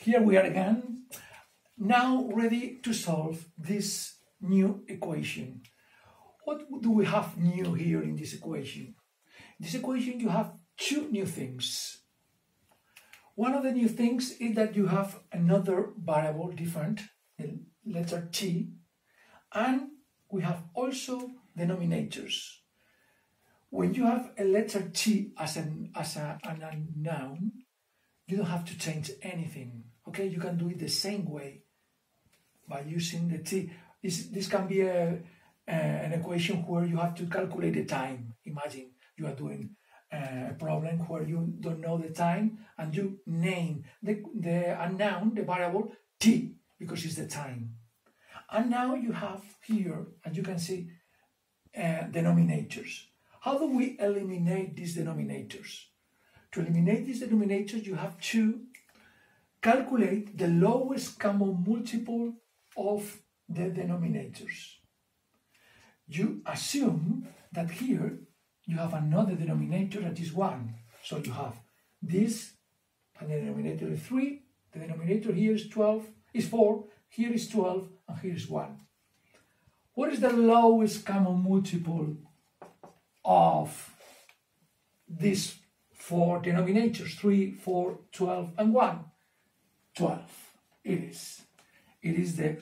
here we are again, now ready to solve this new equation. What do we have new here in this equation? In this equation you have two new things. One of the new things is that you have another variable different, the letter t, and we have also denominators. When you have a letter t as a noun, you don't have to change anything. Okay, you can do it the same way by using the t. This can be an equation where you have to calculate the time. Imagine you are doing a problem where you don't know the time and you name a noun, the variable t, because it's the time. And now you have here, and you can see denominators. How do we eliminate these denominators? To eliminate these denominators, you have to calculate the lowest common multiple of the denominators. You assume that here you have another denominator that is 1. So you have this, and the denominator is 3. The denominator here is 4. Here is 12, and here is 1. What is the lowest common multiple of these 4 denominators? 3, 4, 12, and 1. 12. It is the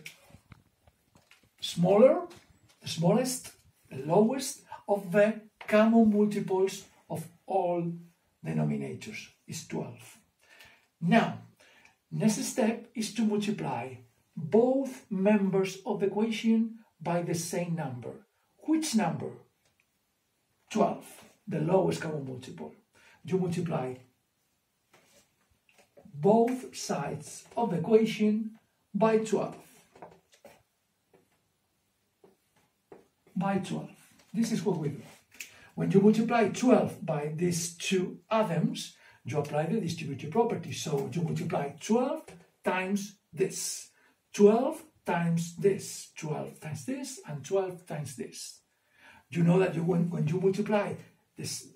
smallest, the lowest of the common multiples of all denominators is 12. Now, next step is to multiply both members of the equation by the same number. Which number? 12, the lowest common multiple. You multiply both sides of the equation by 12. By 12. This is what we do. When you multiply 12 by these two items, you apply the distributive property. So you multiply 12 times this, 12 times this, 12 times this, and 12 times this. You know that when you multiply this,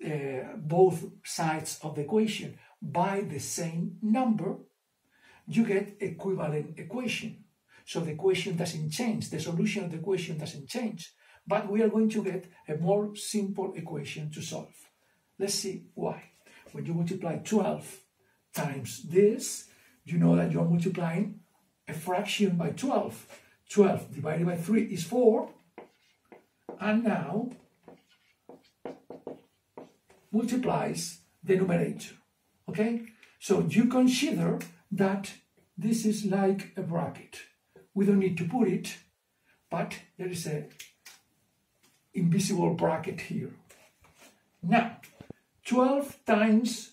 both sides of the equation by the same number, you get equivalent equation. So the equation doesn't change, the solution of the equation doesn't change, but we are going to get a more simple equation to solve. Let's see why. When you multiply 12 times this, you know that you are multiplying a fraction by 12. 12 divided by 3 is 4. And now multiplies the numerator. Okay? So you consider that this is like a bracket. We don't need to put it, but there is a invisible bracket here. Now, 12 times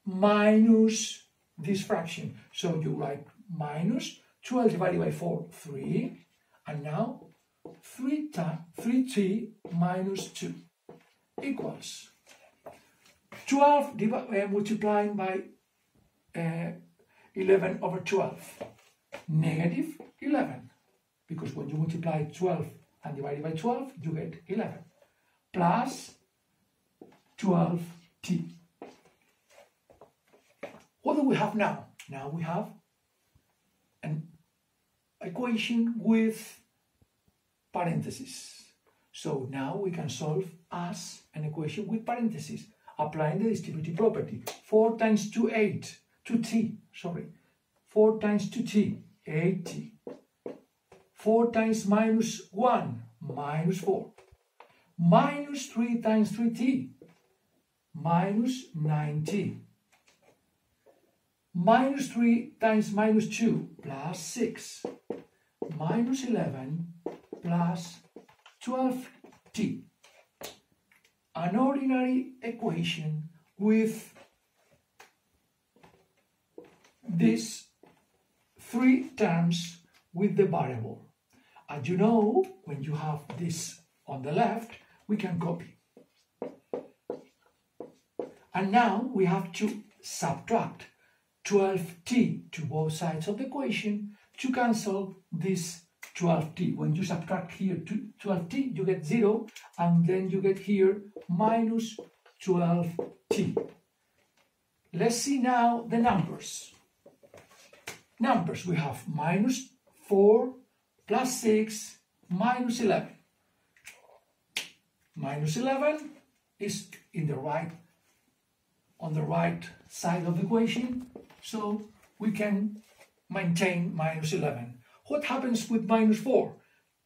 minus this fraction. So you write minus 12 divided by 4, 3. And now 3t minus 2 equals 12 multiplying by 11 over 12, negative 11. Because when you multiply 12 and divide it by 12, you get 11. Plus 12t. What do we have now? Now we have an equation with parentheses. So now we can solve as an equation with parentheses, applying the distributive property. 4 times 2, 8. 2t, sorry. 4 times 2t, 8t. 4 times minus 1, minus 4. Minus 3 times 3t, minus 9t. Minus 3 times minus 2, plus 6. Minus 11, plus 12t. An ordinary equation with these 3 terms with the variable. And you know, when you have this on the left, we can copy. And now we have to subtract 12t to both sides of the equation to cancel this 12t. When you subtract here 12t, you get 0, and then you get here minus 12t. Let's see now the numbers. numbers. We have minus 4 plus 6 minus 11. Minus 11 is on the right side of the equation, so we can maintain minus 11. What happens with minus 4?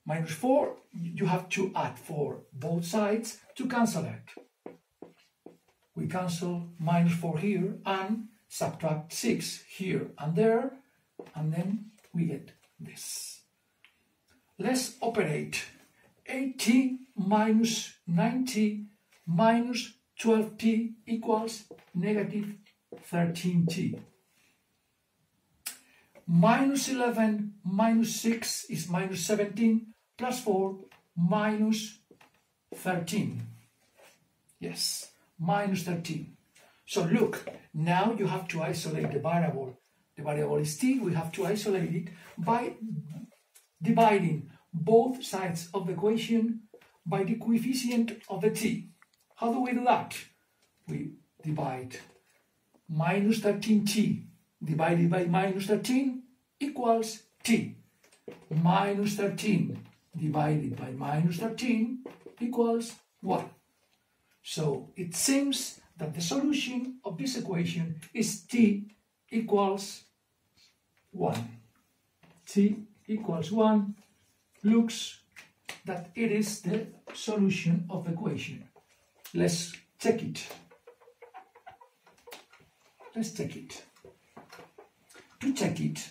Minus 4, you have to add 4 both sides to cancel it. We cancel minus 4 here and subtract 6 here and there, and then we get this. Let's operate 8t minus 9t minus 12t equals negative 13t. Minus 11 minus 6 is minus 17 plus 4 minus 13. Yes, minus 13. So look, now you have to isolate the variable. The variable is t. We have to isolate it by dividing both sides of the equation by the coefficient of the t. How do we do that? We divide minus 13t divided by minus 13 equals t. Minus 13 divided by minus 13 equals 1. So it seems that the solution of this equation is t equals 1. T equals 1 looks that it is the solution of the equation. Let's check it. Let's check it. To check it,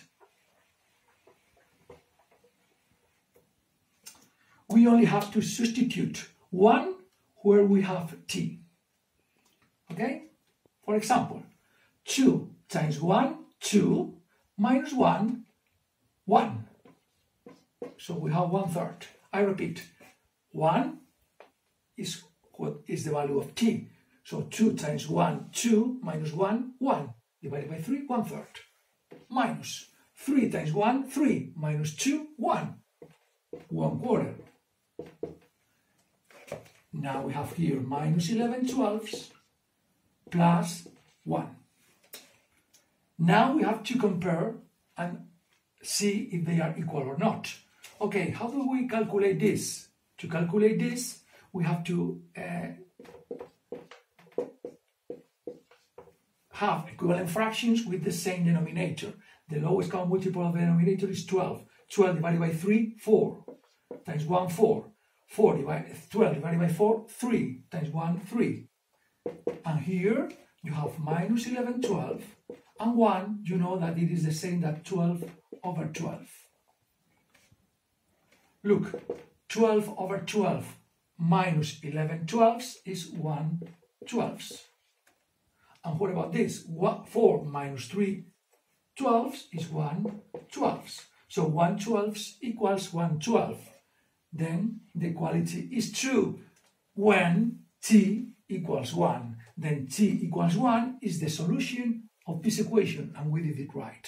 we only have to substitute 1 where we have t. Okay? For example, 2 times 1, 2, minus 1, 1. So we have 1/3. I repeat, 1 is what is the value of t. So 2 times 1, 2, minus 1, 1. Divided by 3, 1/3. Minus 3 times 1, 3, minus 2, 1. 1/4. Now we have here minus 11/12 plus 1. Now we have to compare and see if they are equal or not. Okay, how do we calculate this? To calculate this, we have to have equivalent fractions with the same denominator. The lowest common multiple of the denominator is 12. 12 divided by 3, 4. Times 1, 4. 12 divided by 4, 3. Times 1, 3. And here you have minus 11/12. And 1, you know that it is the same as 12/12. Look, 12/12 minus 11/12 is 1/12. And what about this? 4 minus 3/12 is 1/12. So 1/12 equals 1/12. Then the equality is true when t equals 1. Then t equals 1 is the solution of this equation, and we did it right.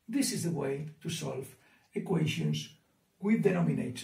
This is the way to solve equations with denominators.